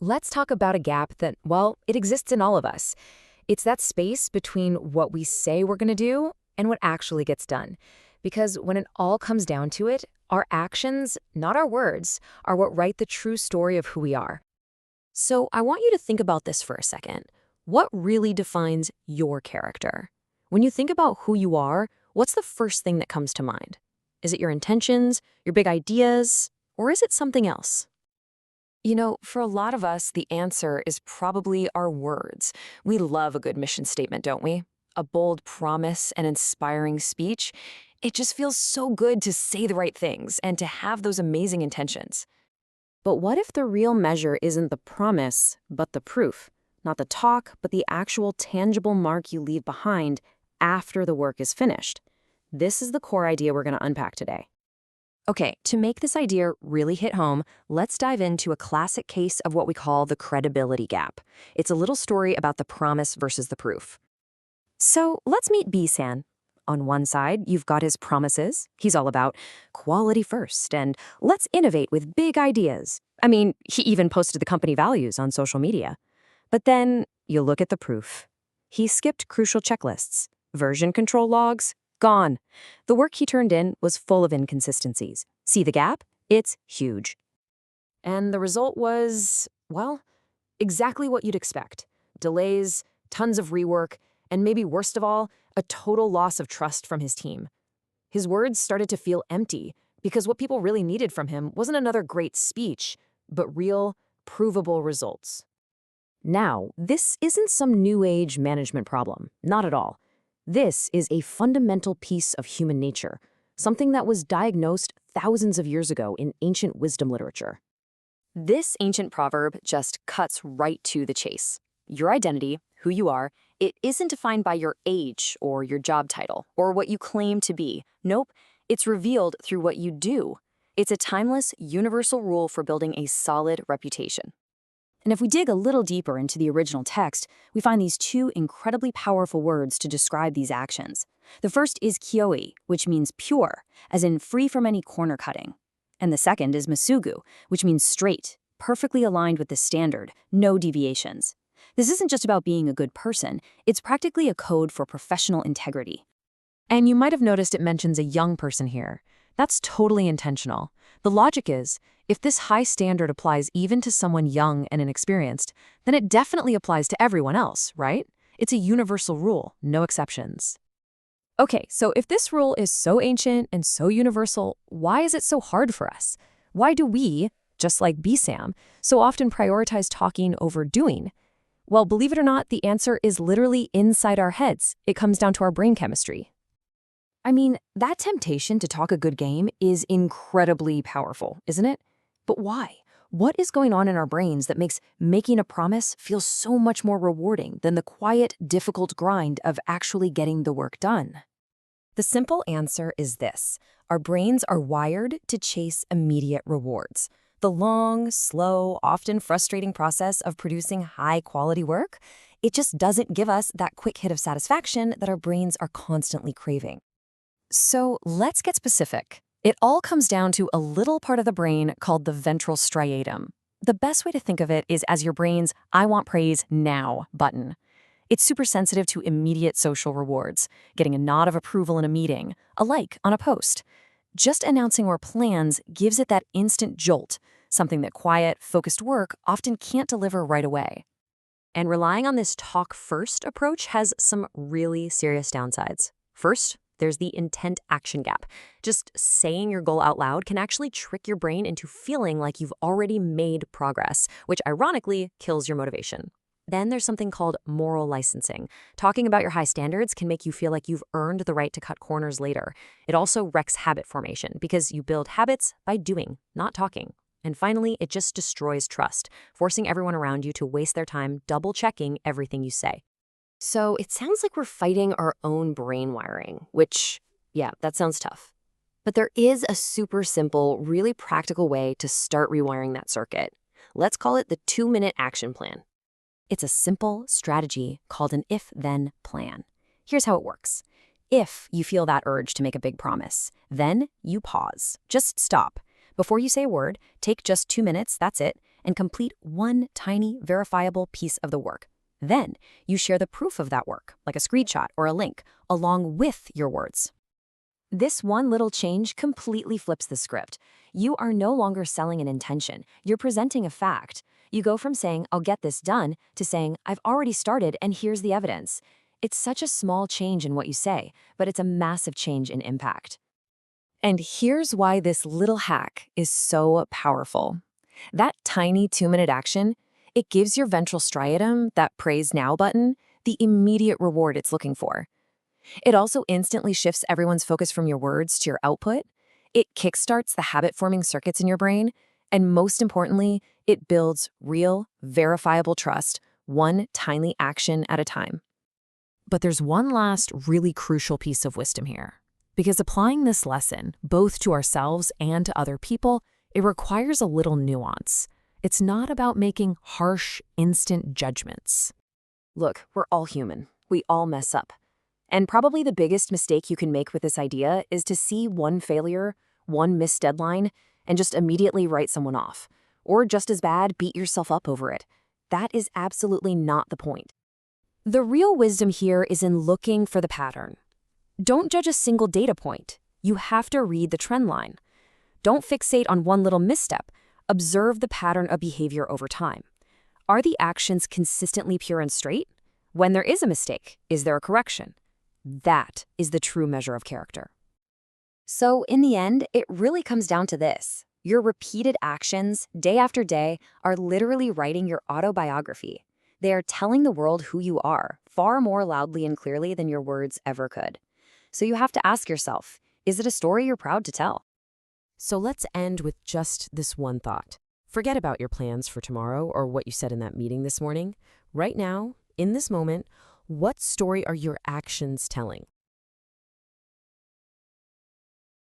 Let's talk about a gap that, well, it exists in all of us. It's that space between what we say we're going to do and what actually gets done. Because when it all comes down to it, our actions, not our words, are what write the true story of who we are. So I want you to think about this for a second. What really defines your character? When you think about who you are, what's the first thing that comes to mind? Is it your intentions, your big ideas, or is it something else? For a lot of us, the answer is probably our words. We love a good mission statement, don't we? A bold promise, an inspiring speech. It just feels so good to say the right things and to have those amazing intentions. But what if the real measure isn't the promise, but the proof? Not the talk, but the actual tangible mark you leave behind after the work is finished. This is the core idea we're going to unpack today. Okay, to make this idea really hit home, let's dive into a classic case of what we call the credibility gap. It's a little story about the promise versus the proof. So let's meet B-San. On one side, you've got his promises. He's all about quality first and let's innovate with big ideas. I mean, he even posted the company values on social media. But then you look at the proof. He skipped crucial checklists, version control logs, gone. The work he turned in was full of inconsistencies. See the gap? It's huge. And the result was, well, exactly what you'd expect. Delays, tons of rework, and maybe worst of all, a total loss of trust from his team. His words started to feel empty because what people really needed from him wasn't another great speech, but real, provable results. Now, this isn't some new age management problem. Not at all. This is a fundamental piece of human nature, something that was diagnosed thousands of years ago in ancient wisdom literature. This ancient proverb just cuts right to the chase. Your identity, who you are, it isn't defined by your age or your job title or what you claim to be. Nope, it's revealed through what you do. It's a timeless, universal rule for building a solid reputation. And if we dig a little deeper into the original text, we find these two incredibly powerful words to describe these actions. The first is kyoi, which means pure, as in free from any corner cutting. And the second is masugu, which means straight, perfectly aligned with the standard, no deviations. This isn't just about being a good person, it's practically a code for professional integrity. And you might have noticed it mentions a young person here. That's totally intentional. The logic is, if this high standard applies even to someone young and inexperienced, then it definitely applies to everyone else, right? It's a universal rule, no exceptions. Okay, so if this rule is so ancient and so universal, why is it so hard for us? Why do we, just like BSAM, so often prioritize talking over doing? Well, believe it or not, the answer is literally inside our heads. It comes down to our brain chemistry. I mean, that temptation to talk a good game is incredibly powerful, isn't it? But why? What is going on in our brains that makes making a promise feel so much more rewarding than the quiet, difficult grind of actually getting the work done? The simple answer is this. Our brains are wired to chase immediate rewards. The long, slow, often frustrating process of producing high-quality work, it just doesn't give us that quick hit of satisfaction that our brains are constantly craving. So let's get specific. It all comes down to a little part of the brain called the ventral striatum. The best way to think of it is as your brain's "I want praise now" button. It's super sensitive to immediate social rewards, getting a nod of approval in a meeting, a like on a post. Just announcing our plans gives it that instant jolt, something that quiet, focused work often can't deliver right away. And relying on this talk-first approach has some really serious downsides. First, there's the intent-action gap. Just saying your goal out loud can actually trick your brain into feeling like you've already made progress, which ironically kills your motivation. Then there's something called moral licensing. Talking about your high standards can make you feel like you've earned the right to cut corners later. It also wrecks habit formation because you build habits by doing, not talking. And finally, it just destroys trust, forcing everyone around you to waste their time double-checking everything you say. So it sounds like we're fighting our own brain wiring, which, yeah, that sounds tough. But there is a super simple, really practical way to start rewiring that circuit. Let's call it the 2-minute action plan. It's a simple strategy called an if-then plan. Here's how it works. If you feel that urge to make a big promise, then you pause. Just stop. Before you say a word, take just 2 minutes, that's it, and complete one tiny, verifiable piece of the work. Then, you share the proof of that work, like a screenshot or a link, along with your words. This one little change completely flips the script. You are no longer selling an intention. You're presenting a fact. You go from saying, "I'll get this done," to saying, "I've already started and here's the evidence." It's such a small change in what you say, but it's a massive change in impact. And here's why this little hack is so powerful. That tiny 2-minute action, it gives your ventral striatum, that praise now button, the immediate reward it's looking for. It also instantly shifts everyone's focus from your words to your output. It kickstarts the habit-forming circuits in your brain. And most importantly, it builds real, verifiable trust, one tiny action at a time. But there's one last really crucial piece of wisdom here. Because applying this lesson, both to ourselves and to other people, it requires a little nuance. It's not about making harsh, instant judgments. Look, we're all human. We all mess up. And probably the biggest mistake you can make with this idea is to see one failure, one missed deadline, and just immediately write someone off. Or just as bad, beat yourself up over it. That is absolutely not the point. The real wisdom here is in looking for the pattern. Don't judge a single data point. You have to read the trend line. Don't fixate on one little misstep. Observe the pattern of behavior over time. Are the actions consistently pure and straight? When there is a mistake, is there a correction? That is the true measure of character. So in the end, it really comes down to this. Your repeated actions, day after day, are literally writing your autobiography. They are telling the world who you are, far more loudly and clearly than your words ever could. So you have to ask yourself, is it a story you're proud to tell? So let's end with just this one thought. Forget about your plans for tomorrow or what you said in that meeting this morning. Right now, in this moment, what story are your actions telling?